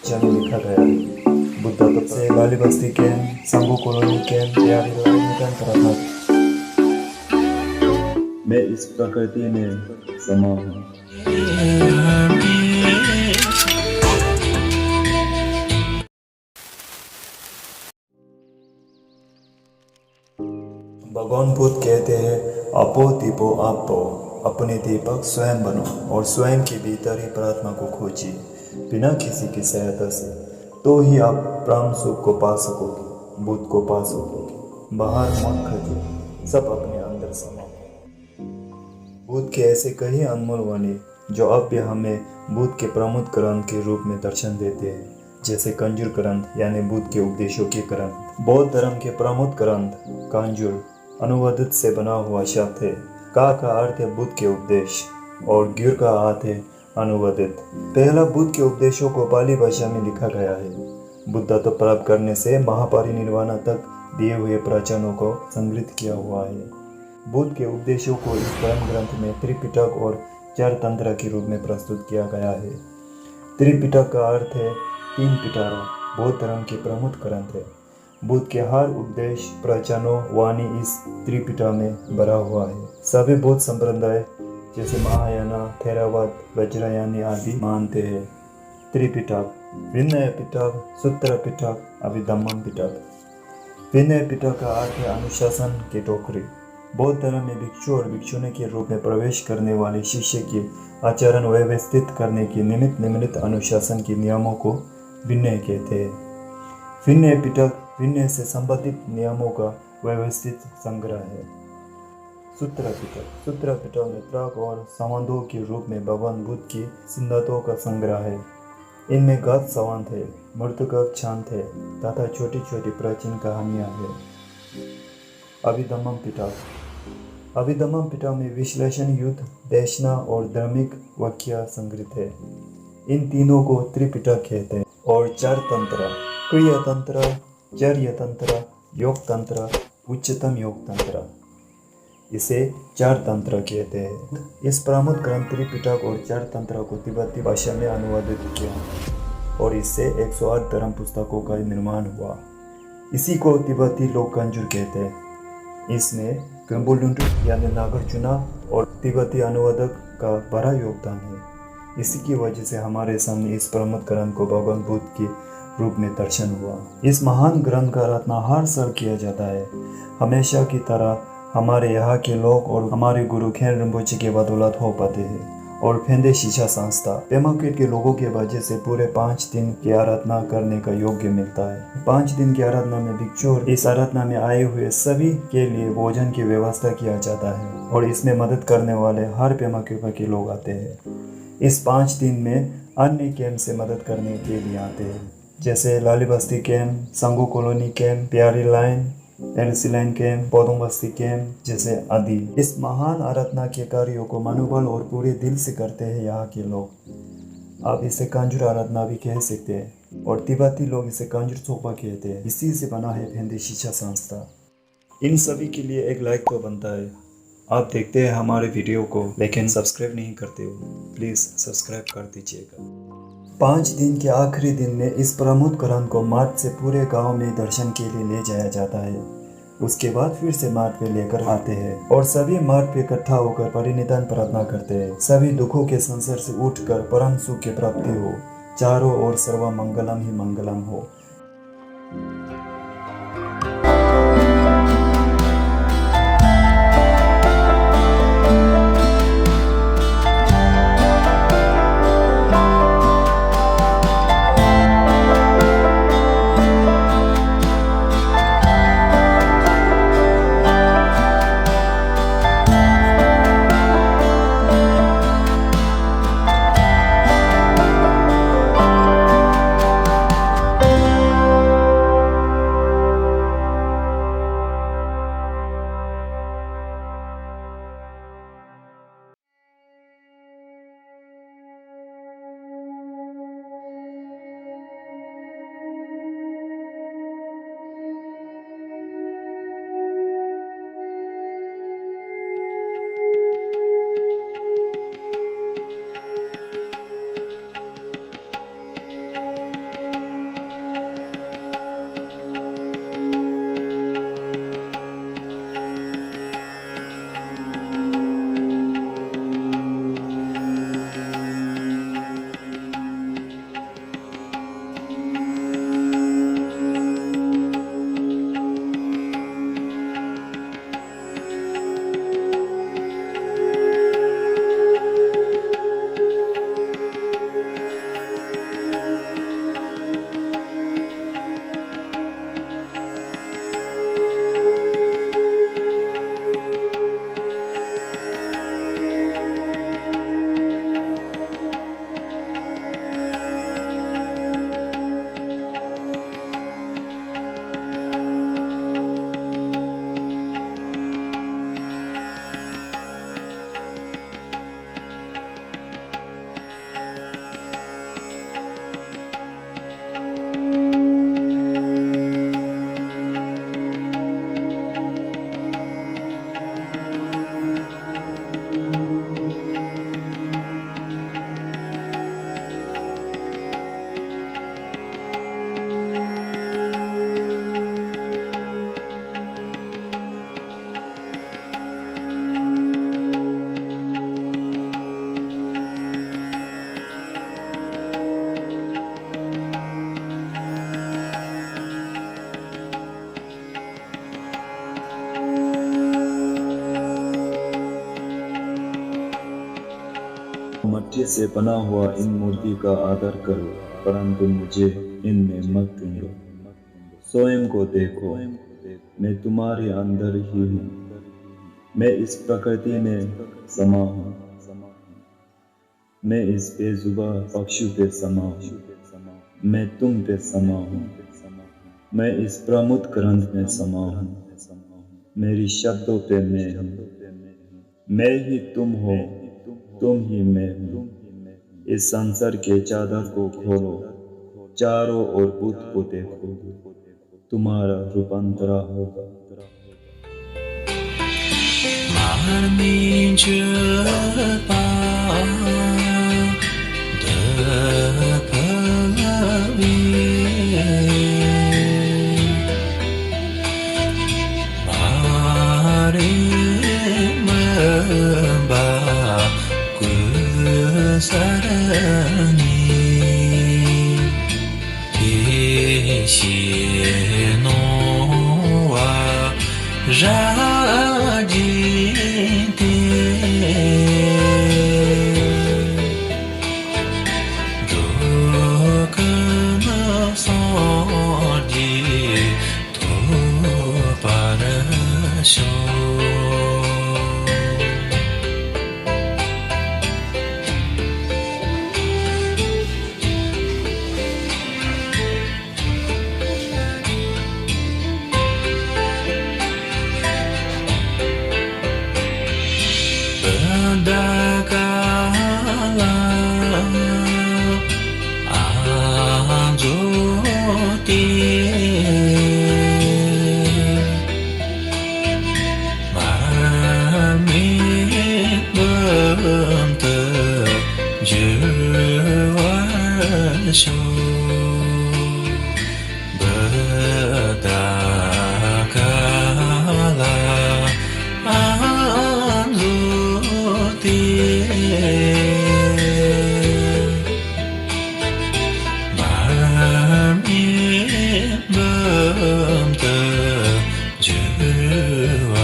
भाषा में लिखा गया है। बुद्ध तब से लाली बस्ती कैंप, संगू कॉलोनी कैंप, प्यारी लाइन करा था। मैं इस प्रकृति में समा हूँ। भगवान बुद्ध कहते हैं, अपो दीपो आपो, अपने दीपक स्वयं बनो और स्वयं के भीतर ही प्रार्थना को खोजिए बिना किसी की सहायता से, तो ही आप परम सुख को पा सकोगे, बुद्ध को पा सकोगे। बाहर मत खोजो, सब अपने अंदर समाओ। बुद्ध के ऐसे कई अनमोल वाणी जो अब भी हमें बुद्ध के प्रमुख ग्रंथ के रूप में दर्शन देते हैं, जैसे कंजूर ग्रंथ यानी बुद्ध के उपदेशों के ग्रंथ। बौद्ध धर्म के प्रमुख ग्रंथ कंजूर अनुवादित से बना हुआ शब्द है। का अर्थ है बुद्ध के उपदेश और गिर का अर्थ है अनुवादित। पहला बुद्ध के उपदेशों को पाली भाषा में लिखा गया है। बुद्धत्व प्राप्त करने से महापरिनिर्वाण तक दिए हुए प्रवचनों को संग्रहित किया हुआ है। बुद्ध के उपदेशों को इस परम ग्रंथ में त्रिपिटक और चार तंत्र के रूप में प्रस्तुत किया गया है। त्रिपिटक का अर्थ है तीन पिटारा, बौद्ध धर्म के प्रमुख ग्रंथ है। बुद्ध के हर उपदेश, प्रवचनों, वाणी इस त्रिपिटक में भरा हुआ है। सभी बौद्ध संप्रदाय जैसे महायाना, थेरावाद, वज्रयानी आदि मानते हैं। त्रिपिटक, विनय पिटक, सूत्र पिटक, अभिधम्म पिटक। विनय पिटक का अर्थ है अनुशासन की टोकरी। बौद्ध धर्म में भिक्षु और भिक्षुणी के रूप में प्रवेश करने वाले शिष्य के आचरण व्यवस्थित करने के निमित्त अनुशासन के नियमों को विनय कहते हैं। विनय पिटक विनय से संबंधित नियमों का व्यवस्थित संग्रह है। सूत्र पिटक में तर्क और संवादों के रूप में भगवान बुद्ध की सिद्धांतों का संग्रह है। इनमें गद्य संवाद है, मृतक छांद है तथा छोटी छोटी प्राचीन कहानियां हैं। अभिधम्म पिटक में विश्लेषण, युद्ध, देशना और धार्मिक वाक्य संग्रहित है। इन तीनों को त्रिपिटक कहते हैं। और चार तंत्र, क्रिया तंत्र, चर्य तंत्र, योग तंत्र, उच्चतम योग तंत्र, इसे चार तंत्र कहते हैं। इस प्रमुख ग्रंथ त्रिपिटक और चार तंत्र को तिब्बती भाषा में अनुवादित किया और इससे 108 धर्म पुस्तकों का निर्माण हुआ। इसी को तिब्बती लोग कंजूर कहते हैं। इसमें गंबुलुंडू यानी नागार्जुन और तिब्बती अनुवादक का बड़ा योगदान है। इसी की वजह से हमारे सामने इस प्रमुख ग्रंथ को भगवान बुद्ध के रूप में दर्शन हुआ। इस महान ग्रंथ का रचना हर साल किया जाता है। हमेशा की तरह हमारे यहाँ के लोग और हमारे गुरु खेन रिम्पोचे के बदौलत हो पाते हैं और फेंदे शिक्षा संस्था पेमाकेट के लोगों के वजह से पूरे 5 दिन की आराधना करने का योग्य मिलता है। 5 दिन की आराधना में भिक्षु और इस आराधना में आए हुए सभी के लिए भोजन की व्यवस्था किया जाता है और इसमें मदद करने वाले हर पेमाकेपा के लोग आते हैं। इस 5 दिन में अन्य कैंप से मदद करने के लिए आते हैं, जैसे लाली बस्ती कैंप, संगू कॉलोनी कैंप, प्यारी लाइन, एलसी लाइन कैंप, पौधों बस्ती कैंप जैसे आदि। इस महान आराधना के कार्यों को मनोबल और पूरे दिल से करते हैं यहाँ के लोग। आप इसे कंजूर आराधना भी कह सकते हैं और तिब्बती लोग इसे कंजूर सोपा कहते हैं। इसी से बना है फेंदे शिक्षा संस्था। इन सभी के लिए एक लाइक तो बनता है। आप देखते हैं हमारे वीडियो को लेकिन सब्सक्राइब नहीं करते हो, प्लीज़ सब्सक्राइब कर दीजिएगा। 5 दिन के आखिरी दिन में इस प्रमुख ग्रंथ को मार्ग से पूरे गांव में दर्शन के लिए ले जाया जाता है। उसके बाद फिर से मार्ग पे लेकर आते हैं और सभी मार्ग पे इकट्ठा होकर परिनिधान प्रार्थना करते हैं। सभी दुखों के संसार से उठकर परम सुख की प्राप्ति हो, चारों ओर सर्व मंगलम ही मंगलम हो। मिट्टी से बना हुआ इन मूर्ति का आदर करो, परंतु मुझे इनमें मत ढूंढो। स्वयं को देखो, मैं तुम्हारे अंदर ही हूँ। मैं इस प्रकृति में समा हूँ। मैं इस बेजुबा पक्षी पे समा हूँ। मैं तुम पे समा हूँ। मैं इस प्रमुख ग्रंथ में समा हूँ। मेरी शब्दों पे मैं हूँ। मैं ही तुम हो, तुम ही मैं हूँ। इस संसार के चादर को खोलो, चारों ओर बुद्ध को देखो, तुम्हारा रूपांतरा होगा। Marmi Japa Dapalavi Mari Mamba Kusarani Ishi no wa Rajite Dokana Sodi To Parasho Dagala Anjoti Marmi Bante Jewasho Badagala Marmi Bante Jewasho